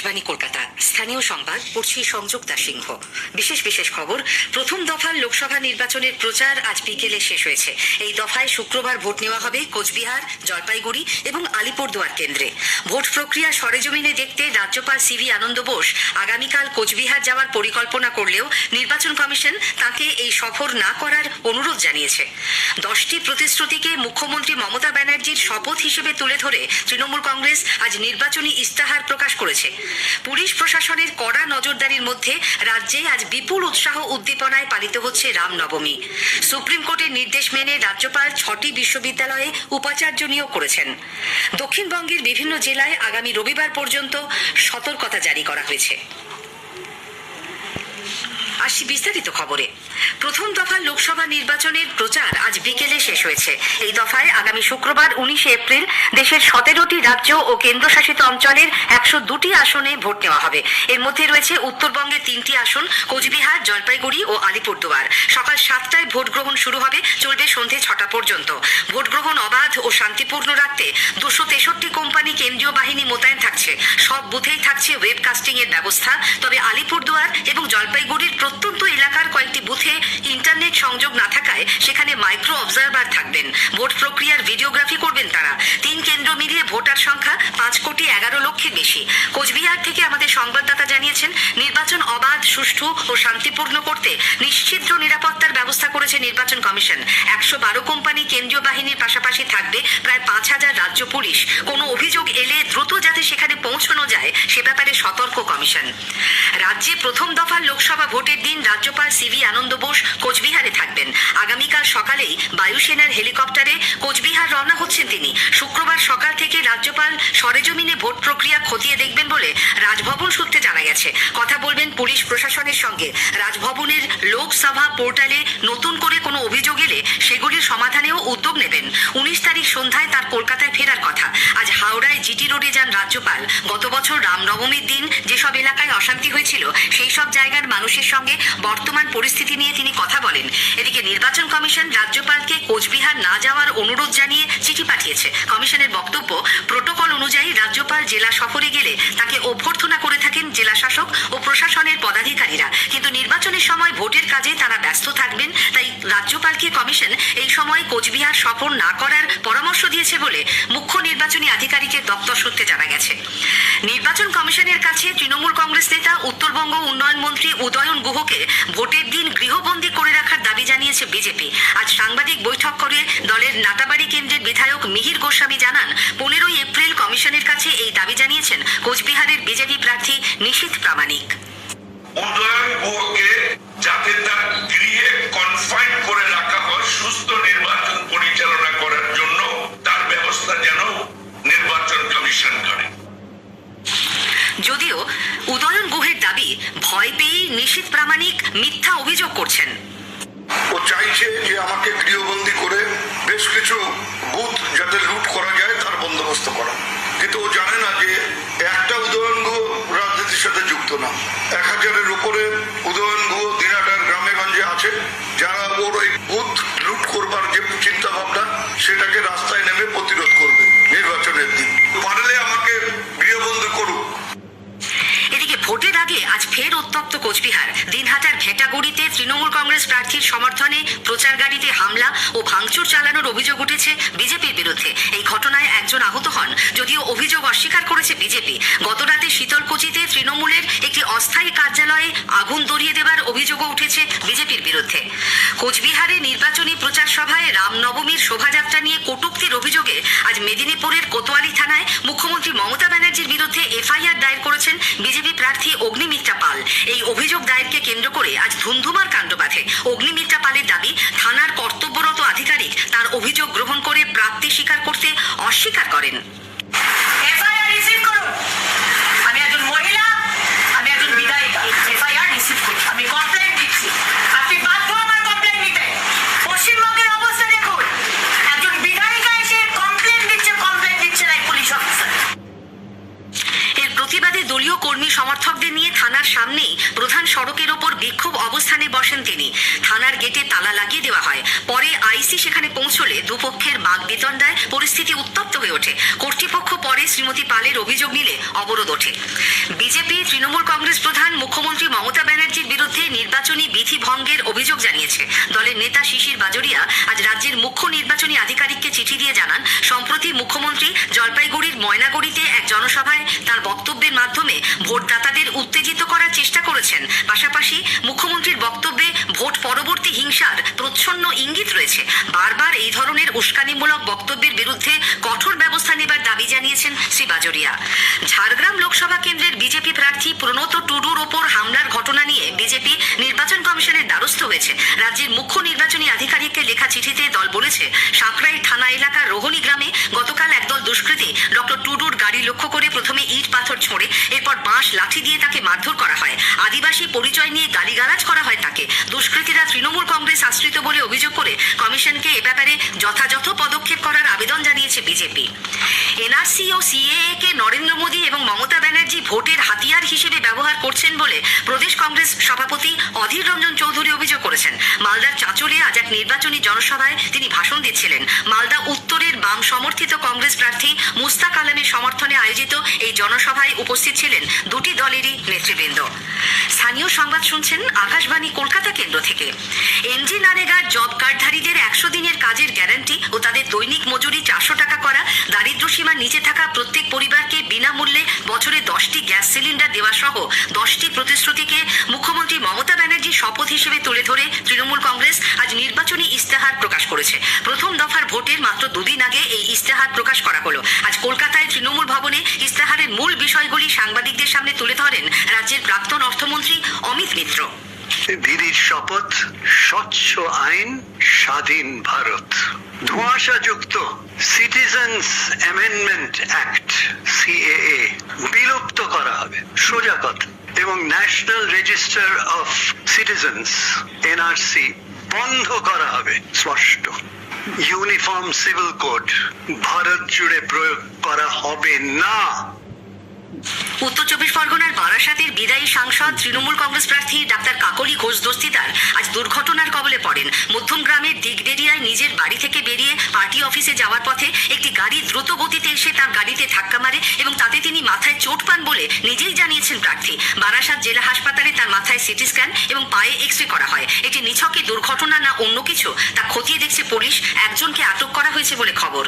আকাশবাণী কলকাতা স্থানীয় সংবাদ পড়ছি সংযুক্তা সিংহ। বিশেষ খবর। প্রথম দফার লোকসভা নির্বাচনের প্রচার আজ বিকেলে শেষ হয়েছে। এই দফায় শুক্রবার ভোট নেওয়া হবে কোচবিহার, জলপাইগুড়ি এবং আলিপুরদুয়ার কেন্দ্রে। ভোট প্রক্রিয়া সরেজমিনে দেখতে রাজ্যপাল সিভি আনন্দ বোস আগামীকাল কোচবিহার যাওয়ার পরিকল্পনা করলেও নির্বাচন কমিশন তাকে এই সফর না করার অনুরোধ জানিয়েছে। 10টি প্রতিশ্রুতিকে মুখ্যমন্ত্রী মমতা ব্যানার্জির শপথ হিসেবে তুলে ধরে তৃণমূল কংগ্রেস আজ নির্বাচনী ইস্তাহার প্রকাশ করেছে। পুলিশ প্রশাসনের কড়া নজরদারির মধ্যে রাজ্যে আজ বিপুল উৎসাহ উদ্দীপনায় পালিত হচ্ছে রামনবমী। সুপ্রিম কোর্টের নির্দেশ মেনে রাজ্যপাল 6টি বিশ্ববিদ্যালয়ে উপাচার্য নিয়োগ করেছেন। দক্ষিণবঙ্গের বিভিন্ন জেলায় আগামী রবিবার পর্যন্ত সতর্কতা জারি করা হয়েছে। আসি বিস্তারিত খবরে। প্রথম দফা লোকসভা নির্বাচনের প্রচার আজ বিকেলে শেষ হয়েছে। এই দফায় আগামী শুক্রবার 19 এপ্রিল দেশের 17টি রাজ্য ও কেন্দ্রশাসিত অঞ্চলের 102টি আসনে ভোট নেওয়া হবে। এর মধ্যে রয়েছে উত্তরবঙ্গের 3টি আসন, কোচবিহার, জলপাইগুড়ি ও আলিপুরদুয়ার। সকাল 7টায় ভোট গ্রহণ শুরু হবে, চলবে সন্ধে 6টা পর্যন্ত। ভোট গ্রহণ অবাধ ও শান্তিপূর্ণ রাখতে 263 কোম্পানি কেন্দ্রীয় বাহিনী মোতায়েন থাকছে। সব বুথেই থাকছে ওয়েবকাস্টিং এর ব্যবস্থা। তবে আলিপুরদুয়ার এবং জলপাইগুড়ির প্রত্যন্ত এলাকার কয়েকটি বুথে ইন্টারনেট সংযোগ না থাকায় সেখানে মাইক্রো অবজারভার থাকবেন। ভোট প্রক্রিয়ার ভিডিওগ্রাফি করবেন তারা। 3 কেন্দ্র মিলিয়ে ভোটার সংখ্যা 5,11,00,000 বেশি। কোচবিহার থেকে আমাদের সংবাদদাতা জানিয়েছেন, নির্বাচন অবাধ, সুষ্ঠু ও শান্তিপূর্ণ করতে নিশ্চিদ্র নিরাপত্তার ব্যবস্থা করেছে নির্বাচন কমিশন। 112 কোম্পানি কেন্দ্রীয় বাহিনীর পাশাপাশি থাকবে প্রায় 5,000 রাজ্য পুলিশ। কোনো অভিযোগ এলে দ্রুত যাতে সেখানে পৌঁছানো যায় সে ব্যাপারে সতর্ক কমিশন। রাজ্যে প্রথম দফার লোকসভা ভোটের দিন রাজ্যপাল সিভি আনন্দ বোস কোচবিহারে থাকবেন। আগামীকাল সকালেই বায়ুসেনার হেলিকপ্টারে কোচবিহার রওনা হচ্ছেন তিনি। শুক্রবার সকাল থেকে রাজ্যপাল সরেজমিনে ভোট প্রক্রিয়া খতিয়ে দেখবেন বলে রাজভবন সূত্রে জানা গেছে। কথা বলবেন পুলিশ প্রশাসনের সঙ্গে। রাজভবনের লোকসভা পোর্টালে নতুন করে কোনো অভিযোগ এলে সেগুলির সমাধানেও উদ্যোগ নেবেন। 19 তারিখ সন্ধ্যায় তার কলকাতায় ফেরার কথা। আজ হাওড়ায় জিটি রোডে যান রাজ্যপাল। গত বছর রামনবমীর দিন যেসব এলাকায় অশান্তি হয়েছিল সেই সব জায়গার মানুষের সঙ্গে বর্তমান পরিস্থিতি নিয়ে তিনি কথা বলেন। এদিকে নির্বাচন কমিশন রাজ্যপালকে কোচবিহার না যাওয়ার অনুরোধ জানিয়ে চিঠি পাঠিয়েছে। কমিশনের বক্তব্য, প্রোটোকল অনুযায়ী রাজ্যপাল জেলা সফরে গেলে তাকে অভ্যর্থনা করে থাকেন জেলা শাসক ও প্রশাসনের পদাধিকারীরা। কিন্তু নির্বাচনের সময় ভোটের কাজে তারা ব্যস্ত থাকবেন, তাই রাজ্যপালকে কমিশন এই সময় কোচবিহার সফর না করার পরামর্শ দিয়েছে বলে মুখ্য নির্বাচনী আধিকারিকের দপ্তর সূত্রে জানা গেছে। নির্বাচন কমিশনের কাছে তৃণমূল কংগ্রেস নেতা উত্তরবঙ্গ উন্নয়ন মন্ত্রী উদয়ন গুহকে ভোটের দিন গৃহবন্দী করে রাখার দাবি জানিয়েছে বিজেপি। আজ সাংবাদিক বৈঠক করে দলের নাটাবাড়ি কেন্দ্রের বিধায়ক মিহির গোস্বামী জানান, 15 এপ্রিল কমিশনের কাছে এই দাবি জানিয়েছেন কোচবিহারের বিজেপি প্রার্থী নিশীথ প্রামাণিক। উদয়ন গুহকে যাতে তার গৃহে কনফাইন করে রাখা হয় সুস্থ নির্বাচন পরিচালনা করার জন্য, তার ব্যবস্থা যেন নির্বাচন কমিশন করে। যদিও উদয়ন গুহের দাবি, ভয় পেয়েই নিশীথ প্রামাণিক মিথ্যা অভিযোগ করছেন। ও চাইছে যে আমাকে গৃহবন্দী করে বেশ কিছু বুথ যাতে লুট করা যায় তার বন্দোবস্ত করা, কিন্তু ও জানে না যে একটা উদয়ন গুহ রাজনীতির সাথে যুক্ত না। 1000-এর উপরে উদয়ন গুহ দিনাটার গ্রামে গঞ্জে আছে, যারা ওর ওই বুথ লুট করবার যে চিন্তা ভাবনা সেটাকে রাস্তায় নেমে প্রতিরোধ করবে নির্বাচনের দিন। পারলে আমাকে গৃহবন্দী করুক। এদিকে ভোটের আগে আজ ফের উত্তপ্ত কোচবিহার। দিনহাটার ভেটাগুড়িতে তৃণমূল কংগ্রেস প্রার্থীর সমর্থনে প্রচার গাড়িতে হামলা ও ভাঙচুর চালানোর অভিযোগ উঠেছে বিজেপির বিরুদ্ধে। এই ঘটনায় একজন আহত হন, যদিও অভিযোগ অস্বীকার করেছে বিজেপি। গতরাতে শীতলকুচিতে তৃণমূলের একটি অস্থায়ী কার্যালয়ে আগুন ধরিয়ে দেবার অভিযোগও উঠেছে বিজেপির বিরুদ্ধে। কোচবিহারে নির্বাচনী প্রচার সভায় রামনবমীর শোভাযাত্রা নিয়ে কটূক্তির অভিযোগে আজ মেদিনীপুরের কোতোয়ালি থানায় মুখ্যমন্ত্রী মমতা ব্যানার্জির বিরুদ্ধে এফআইআর দায়ের করেছেন বিজেপি প্রার্থী অগ্নিমিত্রা পাল। এই অভিযোগ দায়েরকে কেন্দ্র করে আজ ধুন্ধুমার কাণ্ড বাধে। অগ্নিমিত্রা পালের দাবি, থানার কর্তব্যরত আধিকারিক তার অভিযোগ গ্রহণ করে প্রাপ্তি স্বীকার করতে অস্বীকার করেন। এফআইআর রিসিভ করুন। আমি একজন মহিলা, আমি একজন বিধায়িকা। এফআইআর রিসিভ করুন। আমি কমপ্লেন দিচ্ছি, আপনি বাধ্য আমার কমপ্লেন নিতে। পশ্চিমবঙ্গের অবস্থা দেখুন, একজন বিধায়িকা এসে কমপ্লেন দিচ্ছে না পুলিশ অফিসার। এর প্রতিবাদে দলীয় কর্মী সমর্থকদের নিয়ে থানার সামনেই প্রধান সড়কের ওপর বিক্ষোভ অবস্থানে বসেন তিনি। থানার গেটে তালা লাগিয়ে দেওয়া হয়। পরে আইসি সেখানে পৌঁছলে দুপক্ষের বাগবিতণ্ডায় পরিস্থিতি উত্তপ্ত হয়ে ওঠে। কর্তৃপক্ষ পরে পরে শ্রীমতী পালের অভিযোগ নিলে অবরোধ ওঠে। বিজেপি তৃণমূল কংগ্রেস প্রধান মুখ্যমন্ত্রী মমতা ব্যানার্জির বিরুদ্ধে নির্বাচনী বিধি ভঙ্গের অভিযোগ জানিয়েছে। দলের নেতা শিশির বাজোরিয়া আজ রাজ্যের মুখ্য নির্বাচনী আধিকারিককে চিঠি দিয়ে জানান, সম্প্রতি মুখ্যমন্ত্রী জলপাইগুড়ির ময়নাগুড়িতে এক জনসভায় তার বক্তব্যের মাধ্যমে ভোটদাতাদের উত্তেজিত করার চেষ্টা করেছেন। পাশাপাশি মুখ্যমন্ত্রীর বক্তব্যে ভোট পরবর্তী হিংসার প্রচ্ছন্ন ইঙ্গিত রয়েছে। বারবার এই ধরনের উস্কানিমূলক বক্তব্যের বিরুদ্ধে কঠোর ব্যবস্থা নেবার দাবি জানিয়েছেন শ্রী বাজোরিয়া। ঝাড়গ্রাম লোকসভা কেন্দ্রের বিজেপি প্রার্থী প্রণত টুডুর ওপর হামলার ঘটনা নিয়ে বিজেপি নির্বাচন কমিশনের দ্বারস্থ হয়েছে। রাজ্যের মুখ্য নির্বাচনী আধিকারিককে লেখা চিঠিতে দল বলেছে, সাঁকরাইল থানা এলাকার রোহনী গ্রামে গতকাল একদল দুষ্কৃতী ডক্টর টুডুর গাড়ি লক্ষ্য করে প্রথমে ইট পাথর ছোঁড়ে, এরপর বাঁশ লাঠি দিয়ে তাকে মারধর করা হয়। আদিবাসী পরিচয় নিয়ে গালিগালাজ করা হয় তাকে। দুষ্কৃতীরা তৃণমূল কংগ্রেস আশ্রিত বলে অভিযোগ করে কমিশনকে এ ব্যাপারে যথাযথ পদক্ষেপ করার আবেদন জানিয়েছে বিজেপি। এনআরসি ও সিএএ কে নরেন্দ্র মোদী এবং মমতা ব্যানার্জি ভোটের হাতিয়ার হিসেবে ব্যবহার করছেন বলে প্রদেশ কংগ্রেস সভাপতি অধীর রঞ্জন চৌধুরী অভিযোগ করেছেন। মালদার চাঁচলে আজ এক নির্বাচনী জনসভায় তিনি ভাষণ দিচ্ছিলেন। মালদা উত্তরের বাম সমর্থিত কংগ্রেস প্রার্থী মুস্তাক আলমের সমর্থনে আয়োজিত এই জনসভায় উপস্থিত ছিলেন দুটি দলেরই নেতৃবৃন্দ। স্থানীয় সংবাদ শুনছেন আকাশবাণী কলকাতা কেন্দ্র থেকে। এনজি নারেগার জব কার্ডধারীদের 100 দিনের কাজের গ্যারান্টি ও তাদের দৈনিক মজুরি 400 টাকা করা, দারিদ্র সীমার নিচে থাকা প্রত্যেক পরিবারকে বিনামূল্যে বছরে 10টি গ্যাস সিলিন্ডার দেওয়া সহ 10টি প্রতিশ্রুতিকে মুখ্যমন্ত্রী মমতা ব্যানার্জি শপথ হিসেবে তুলে ধরে তৃণমূল কংগ্রেস আজ নির্বাচনী ইস্তেহার প্রকাশ করেছে। প্রথম দফার ভোটের মাত্র দুদিন আগে এই ইস্তেহার প্রকাশ করা হলো। আজ কলকাতায় তৃণমূল ভবনে ইস্তেহারের মূল বিষয়গুলি সাংবাদিকদের সামনে তুলে ধরেন রাজ্যের প্রাক্তন অর্থমন্ত্রী অমিত মিত্র। দিদির শপথ, স্বচ্ছ আইন, স্বাধীন ভারত। ধোঁয়াশাযুক্ত সিটিজেন্স অ্যামেন্ডমেন্ট অ্যাক্ট সিএএ বিলুপ্ত করা হবে, সোজা কথা। এবং National Register of Citizens NRC বন্ধ করা হবে, স্পষ্ট। ইউনিফর্ম সিভিল কোড ভারত জুড়ে প্রয়োগ করা হবে না। উত্তর 24 পরগনার বারাসাতের বিদায়ী সাংসদ তৃণমূল কংগ্রেস প্রার্থী ডাক্তার কাকলি ঘোষ দস্তিদার আজ দুর্ঘটনার কবলে পড়েন। মধ্যম গ্রামের দিগবেরিয়ায় নিজের বাড়ি থেকে বেরিয়ে পার্টি অফিসে যাওয়ার পথে একটি গাড়ি দ্রুত গতিতে এসে তার গাড়িতে ধাক্কা মারে এবং তাতে তিনি মাথায় চোট পান বলে নিজেই জানিয়েছেন প্রার্থী। বারাসাত জেলা হাসপাতালে তার মাথায় সিটি স্ক্যান এবং পায়ে এক্স রে করা হয়। এটি নিছকই দুর্ঘটনা না অন্য কিছু তা খতিয়ে দেখছে পুলিশ। একজনকে আটক করা হয়েছে বলে খবর।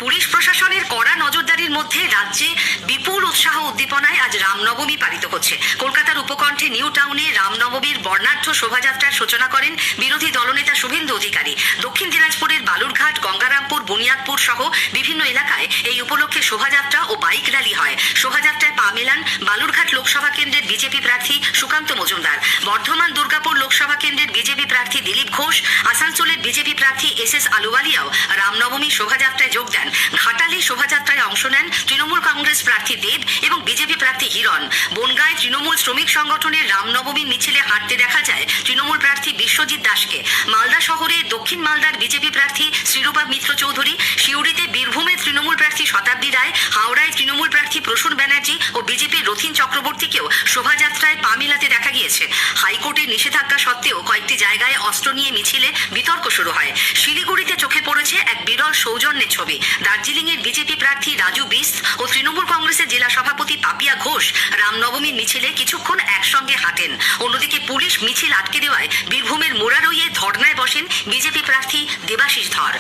পুলিশ প্রশাসনের কড়া নজরদারির মধ্যে রাজ্যে বিপুল উৎসাহ উদ্দীপনায় আজ রামনবমী পালিত হচ্ছে। কলকাতার উপকণ্ঠে নিউ টাউনে রামনবমীর বর্ণাঢ্য শোভাযাত্রার সূচনা করেন বিরোধী দলনেতা শুভেন্দু অধিকারী। দক্ষিণ দিনাজপুরের বালুরঘাট, গঙ্গারামপুর, বুনিয়াদপুর সহ বিভিন্ন এলাকায় এই উপলক্ষে শোভাযাত্রা ও বাইক র্যালি হয়। শোভাযাত্রায় পা মেলান বালুরঘাট লোকসভা কেন্দ্রের বিজেপি প্রার্থী সুকান্ত মজুমদার। বর্ধমান দুর্গাপুর লোকসভা কেন্দ্রের বিজেপি প্রার্থী দিলীপ ঘোষ, আসানসোলের বিজেপি প্রার্থী এস আলুওয়ালিয়াও রামনবমী শোভাযাত্রায় যোগ দেন। ঘাটালে শোভাযাত্রায় অংশ নেন তৃণমূল কংগ্রেস প্রার্থী দেব এবং বিজেপি প্রার্থী হিরণ। বনগাঁয় তৃণমূল শ্রমিক সংগঠনের রামনবমী মিছিলে হাঁটতে দেখা যায় তৃণমূল প্রার্থী বিশ্বজিৎ দাসকে। মালদা শহরে দক্ষিণ মালদার বিজেপি প্রার্থী শ্রীরূপা মিত্র চৌধুরী, সিউড়িতে বীরভূমের তৃণমূল প্রার্থী শতাব্দী রায়, হাওড়ায় তৃণমূল প্রার্থী প্রসূন ব্যানার্জি ও বিজেপির রথিন চক্রবর্তীকেও শোভাযাত্রায় পা মেলাতে দেখা গিয়েছে। হাইকোর্টের নিষেধাজ্ঞা সত্ত্বেও কয়েকটি জায়গায় অস্ত্র নিয়ে মিছিলে বিতর্ক শুরু হয়। শিলিগুড়িতে চোখে পড়েছে এক বিরল সৌজন্যের ছবি। দার্জিলিংয়ের বিজেপি প্রার্থী রাজু বিস্ত ও তৃণমূল কংগ্রেসের জেলা সভাপতি পাপিয়া ঘোষ রামনবমীর মিছিলে কিছুক্ষণ একসঙ্গে হাঁটেন। অন্যদিকে পুলিশ মিছিল আটকে দেওয়ায় বীরভূমের মোরারইয়ে ধর্নায় বসেন বিজেপি প্রার্থী দেবাশিস ধর।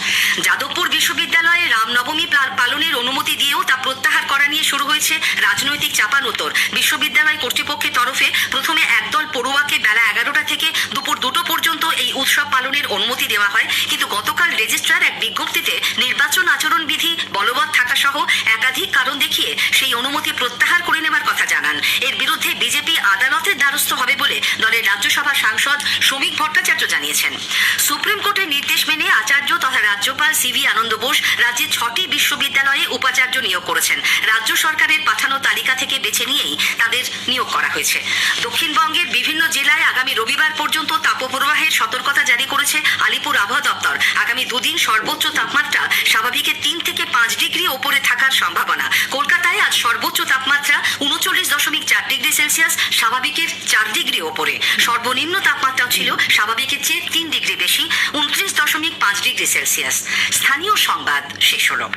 যাদবপুর বিশ্ববিদ্যালয়ে রামনবমী পালনের অনুমতি দিয়েও তা প্রত্যাহার করা নিয়ে শুরু হয়েছে রাজনৈতিক চাপানোতর। বিশ্ববিদ্যালয় কর্তৃপক্ষের তরফে প্রথমে একদল পড়ুয়াকে বেলা 11টা থেকে দুপুর 2টো পর্যন্ত এই উৎসব পালনের অনুমতি দেওয়া হয়, কিন্তু গতকাল রেজিস্ট্রার এক বিজ্ঞপ্তিতে নির্বাচন আচরণ বিধি বলবৎ থাকা সহ একাধিক কারণ দেখিয়ে সেই অনুমতি প্রত্যাহার করে নেওয়ার কথা জানান। এর বিরুদ্ধে বিজেপি আদালতের দ্বারস্থ হবে বলে দলের রাজ্যসভা সাংসদ শ্রমিক ভট্টাচার্য জানিয়েছেন। সুপ্রিম কোর্টের নির্দেশ মেনে আচার্য তথা রাজ্যপাল সিভি আনন্দ বোস রাজ্যের 6টি বিশ্ববিদ্যালয়ে উপাচার্য নিয়োগ করেছেন। রাজ্য সরকারের পাঠানো তালিকা থেকে বেছে নিয়েই তাদের নিয়োগ করা হয়েছে। দক্ষিণবঙ্গের বিভিন্ন জেলায় আগামী রবিবার পর্যন্ত তাপপ্রবাহের সতর্কতা জারি করেছে আলিপুর আবহাওয়া দপ্তর। আগামী দুদিন সর্বোচ্চ তাপমাত্রা স্বাভাবিকের 3 থেকে 5 ডিগ্রি ওপরে থাকার সম্ভাবনা। কলকাতায় আজ সর্বোচ্চ তাপমাত্রা 39.4 ডিগ্রি সেলসিয়াস, স্বাভাবিকের 4 ডিগ্রি ওপরে। সর্বনিম্ন তাপমাত্রাও ছিল স্বাভাবিকের চেয়ে 3 ডিগ্রি বেশি, 29.5 ডিগ্রি সেলসিয়াস। স্থানীয় সংবাদ শেষ হলো।